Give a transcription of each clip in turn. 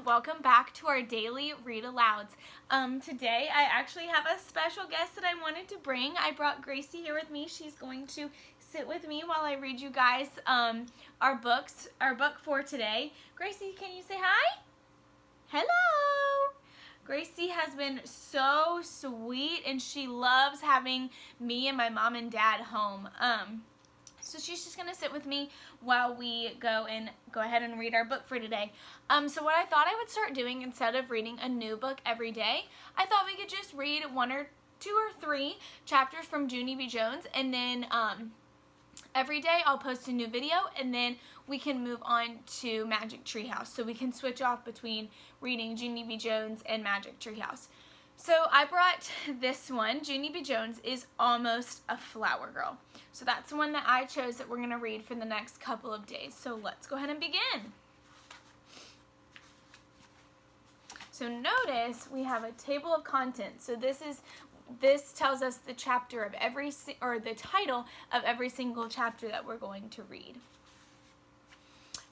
welcome back to our daily read alouds. Today I actually have a special guest that I wanted to bring. I brought Gracie here with me. She's going to sit with me while I read you guys our book for today. Gracie, can you say hi? Hello! Gracie has been so sweet and she loves having me and my mom and dad home. So she's just going to sit with me while we go ahead and read our book for today. So what I thought I would start doing, instead of reading a new book every day, I thought we could just read one or two or three chapters from Junie B. Jones, and then every day I'll post a new video, and then we can move on to Magic Treehouse. So we can switch off between reading Junie B. Jones and Magic Treehouse. So I brought this one. Junie B. Jones is Almost a Flower Girl. So that's the one that I chose that we're going to read for the next couple of days. So let's go ahead and begin. So notice we have a table of contents. So this tells us the chapter of the title of every single chapter that we're going to read.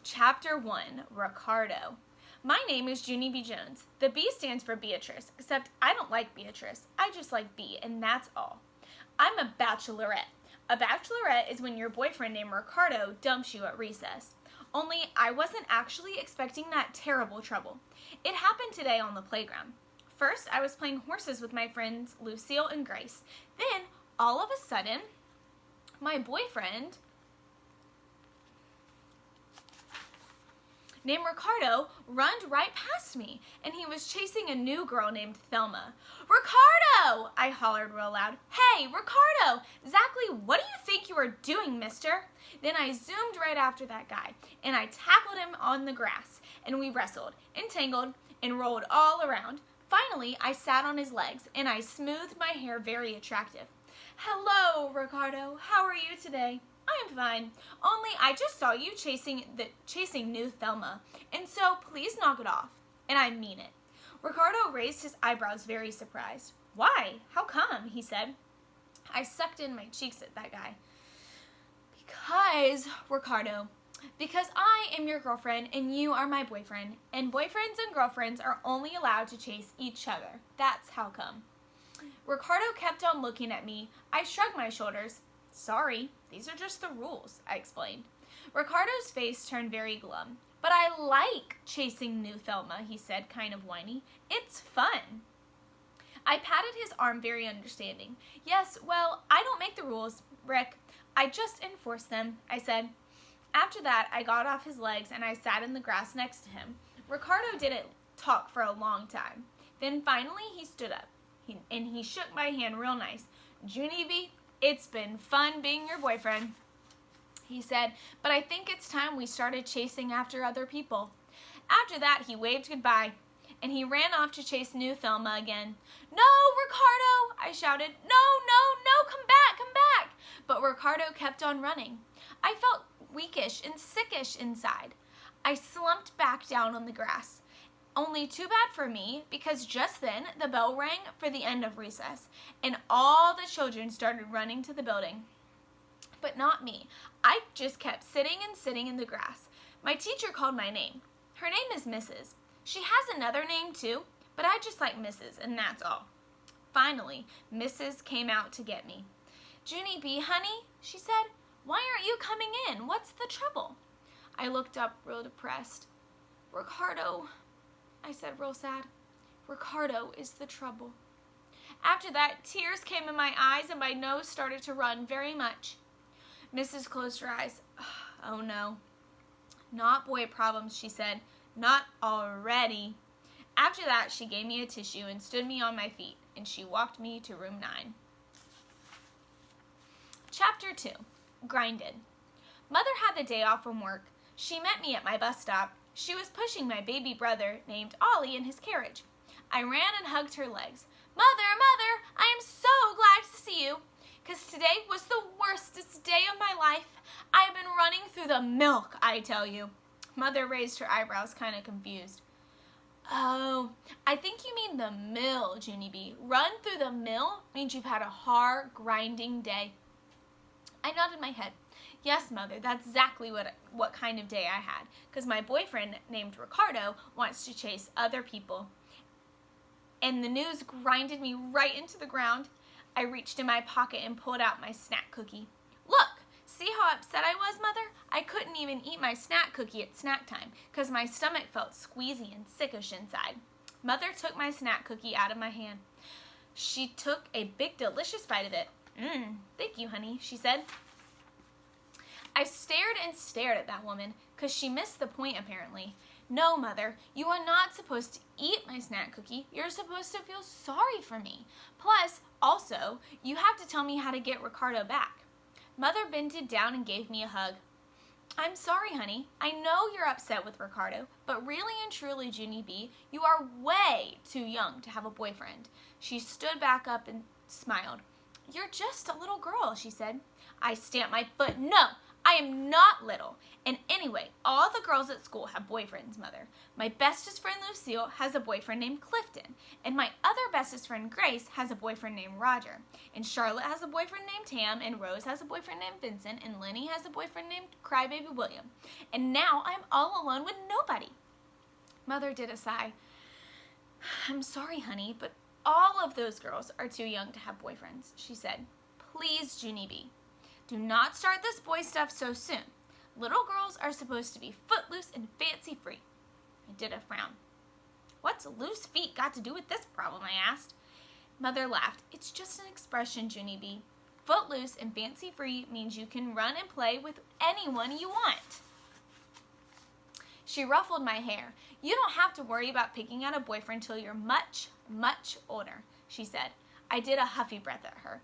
Chapter 1, Ricardo. My name is Junie B. Jones. The B stands for Beatrice, except I don't like Beatrice. I just like B, and that's all. I'm a bachelorette. A bachelorette is when your boyfriend named Ricardo dumps you at recess. Only I wasn't actually expecting that terrible trouble. It happened today on the playground. First, I was playing horses with my friends Lucille and Grace. Then, all of a sudden, my boyfriend named Ricardo runned right past me, and he was chasing a new girl named Thelma. Ricardo! I hollered real loud. Hey, Ricardo! Exactly what do you think you are doing, mister? Then I zoomed right after that guy, and I tackled him on the grass, and we wrestled, entangled, and rolled all around. Finally, I sat on his legs, and I smoothed my hair very attractive. Hello, Ricardo. How are you today? I am fine. Only I just saw you chasing new Thelma, and so please knock it off. And I mean it. Ricardo raised his eyebrows, very surprised. Why? How come? He said. I sucked in my cheeks at that guy. Because, Ricardo, because I am your girlfriend and you are my boyfriend, and boyfriends and girlfriends are only allowed to chase each other. That's how come. Ricardo kept on looking at me. I shrugged my shoulders. Sorry, these are just the rules, I explained. Ricardo's face turned very glum. But I like chasing new Thelma, he said, kind of whiny. It's fun. I patted his arm, very understanding. Yes, well, I don't make the rules, Rick. I just enforce them, I said. After that, I got off his legs and I sat in the grass next to him. Ricardo didn't talk for a long time. Then finally he stood up, and he shook my hand real nice. Junie B., it's been fun being your boyfriend, he said, but I think it's time we started chasing after other people. After that, he waved goodbye, and he ran off to chase new Thelma again. No, Ricardo, I shouted. No, come back. But Ricardo kept on running. I felt weakish and sickish inside. I slumped back down on the grass. Only too bad for me, because just then the bell rang for the end of recess, and all the children started running to the building. But not me. I just kept sitting in the grass. My teacher called my name. Her name is Mrs. She has another name too, but I just like Mrs., and that's all. Finally, Mrs. came out to get me. Junie B., honey, she said, why aren't you coming in? What's the trouble? I looked up real depressed. Ricardo, I said real sad. Ricardo is the trouble. After that, tears came in my eyes and my nose started to run very much. Mrs. closed her eyes. Oh no. Not boy problems, she said. Not already. After that, she gave me a tissue and stood me on my feet, and she walked me to room 9. Chapter 2, Grinded. Mother had the day off from work. She met me at my bus stop. She was pushing my baby brother, named Ollie, in his carriage. I ran and hugged her legs. Mother, I am so glad to see you, because today was the worstest day of my life. I have been running through the milk, I tell you. Mother raised her eyebrows, kind of confused. Oh, I think you mean the mill, Junie B. Run through the mill means you've had a hard, grinding day. I nodded my head. Yes, Mother, that's exactly what kind of day I had, because my boyfriend named Ricardo wants to chase other people. And the news grinded me right into the ground. I reached in my pocket and pulled out my snack cookie. Look, see how upset I was, Mother? I couldn't even eat my snack cookie at snack time because my stomach felt squeezy and sickish inside. Mother took my snack cookie out of my hand. She took a big, delicious bite of it. Thank you, honey, she said. I stared and stared at that woman because she missed the point, apparently. No, Mother, you are not supposed to eat my snack cookie. You're supposed to feel sorry for me. Plus, also, you have to tell me how to get Ricardo back. Mother bended down and gave me a hug. I'm sorry, honey. I know you're upset with Ricardo, but really and truly, Junie B, you are way too young to have a boyfriend. She stood back up and smiled. You're just a little girl, she said. I stamped my foot. No, I am not little. And anyway, all the girls at school have boyfriends, Mother. My bestest friend Lucille has a boyfriend named Clifton. And my other bestest friend Grace has a boyfriend named Roger. And Charlotte has a boyfriend named Tam. And Rose has a boyfriend named Vincent. And Lenny has a boyfriend named Crybaby William. And now I'm all alone with nobody. Mother did a sigh. I'm sorry, honey, but all of those girls are too young to have boyfriends, she said. Please, Junie B, do not start this boy stuff so soon. Little girls are supposed to be footloose and fancy-free. I did a frown. What's loose feet got to do with this problem, I asked. Mother laughed. It's just an expression, Junie B. Footloose and fancy-free means you can run and play with anyone you want. She ruffled my hair. You don't have to worry about picking out a boyfriend till you're much, much older, she said. I did a huffy breath at her.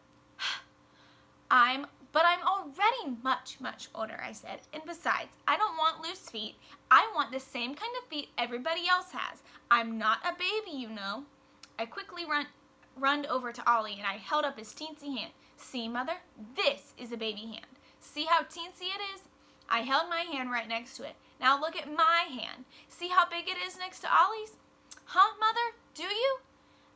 But I'm already much, much older, I said. And besides, I don't want loose feet. I want the same kind of feet everybody else has. I'm not a baby, you know. I quickly runned over to Ollie and I held up his teensy hand. See, Mother? This is a baby hand. See how teensy it is? I held my hand right next to it. Now look at my hand. See how big it is next to Ollie's? Huh, Mother? Do you?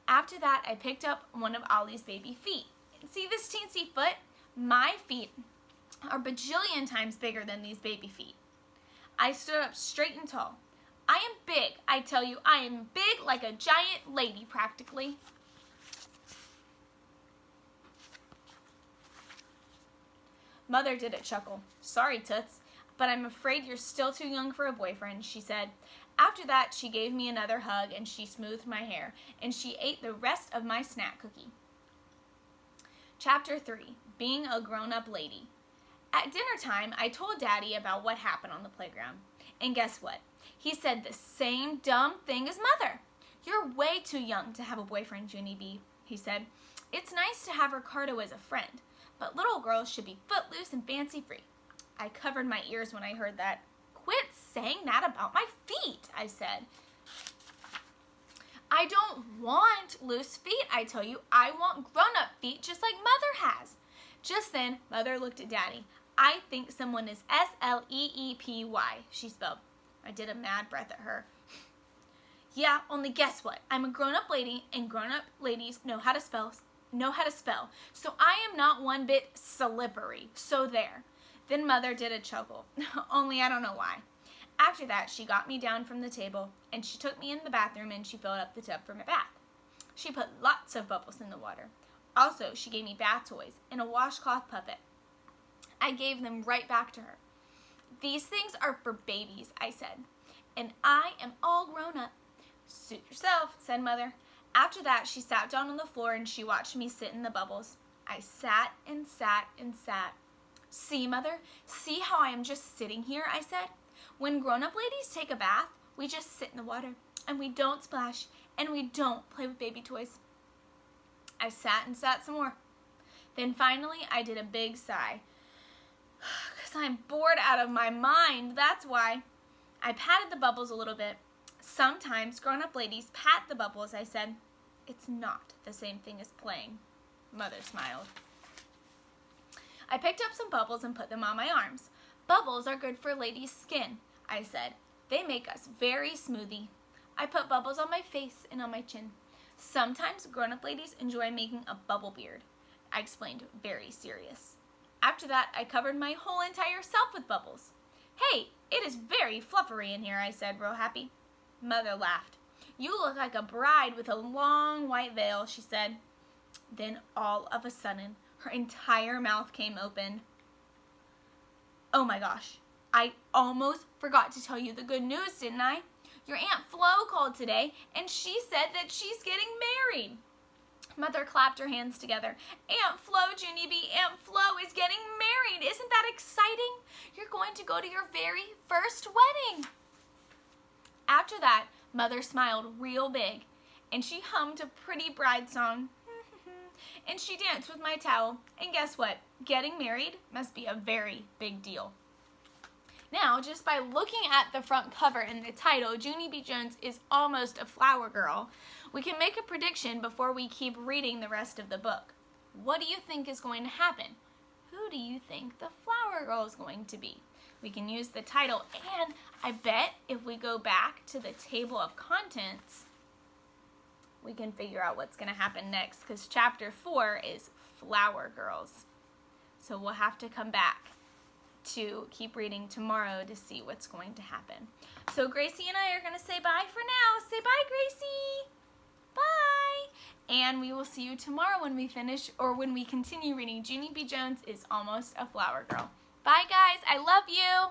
After that, I picked up one of Ollie's baby feet. See this teensy foot? My feet are bajillion times bigger than these baby feet. I stood up straight and tall. I am big, I tell you. I am big like a giant lady, practically. Mother did a chuckle. Sorry, Toots, but I'm afraid you're still too young for a boyfriend, she said. After that, she gave me another hug and she smoothed my hair, and she ate the rest of my snack cookie. Chapter 3, Being a Grown-Up Lady. At dinner time, I told Daddy about what happened on the playground. And guess what? He said the same dumb thing as Mother. You're way too young to have a boyfriend, Junie B, he said. It's nice to have Ricardo as a friend, but little girls should be footloose and fancy-free. I covered my ears when I heard that. Quit saying that about my feet, I said. I don't want loose feet, I tell you. I want grown-up feet just like Mother has. Just then, Mother looked at Daddy. I think someone is S-L-E-E-P-Y, she spelled. I did a mad breath at her. Yeah, only guess what? I'm a grown-up lady, and grown-up ladies know how to spell. So I am not one bit slippery. So there. Then Mother did a chuckle. Only I don't know why. After that, she got me down from the table, and she took me in the bathroom, and she filled up the tub for my bath. She put lots of bubbles in the water. Also, she gave me bath toys and a washcloth puppet. I gave them right back to her. These things are for babies, I said, and I am all grown up. Suit yourself, said Mother. After that, she sat down on the floor, and she watched me sit in the bubbles. I sat and sat and sat. See, Mother, see how I am just sitting here, I said. When grown-up ladies take a bath, we just sit in the water, and we don't splash, and we don't play with baby toys. I sat and sat some more. Then finally, I did a big sigh. Because I'm bored out of my mind, that's why. I patted the bubbles a little bit. Sometimes grown-up ladies pat the bubbles, I said. It's not the same thing as playing. Mother smiled. I picked up some bubbles and put them on my arms. Bubbles are good for ladies' skin, I said. They make us very smoothie. I put bubbles on my face and on my chin. Sometimes grown-up ladies enjoy making a bubble beard. I explained, very serious. After that, I covered my whole entire self with bubbles. Hey, it is very fluffery in here, I said, real happy. Mother laughed. You look like a bride with a long white veil, she said. Then all of a sudden, her entire mouth came open. Oh my gosh, I almost forgot to tell you the good news, didn't I? Your Aunt Flo called today, and she said that she's getting married. Mother clapped her hands together. Aunt Flo, Junie B, Aunt Flo is getting married. Isn't that exciting? You're going to go to your very first wedding. After that, Mother smiled real big, and she hummed a pretty bride song. And she danced with my towel. And guess what? Getting married must be a very big deal. Now, just by looking at the front cover and the title, Junie B. Jones is almost a flower girl, we can make a prediction before we keep reading the rest of the book. What do you think is going to happen? Who do you think the flower girl is going to be? We can use the title, and I bet if we go back to the table of contents, we can figure out what's going to happen next, because chapter 4 is Flower Girls. So we'll have to come back to keep reading tomorrow to see what's going to happen. So Gracie and I are going to say bye for now. Say bye, Gracie. Bye. And we will see you tomorrow when we finish, or when we continue reading Junie B. Jones is Almost a Flower Girl. Bye, guys. I love you.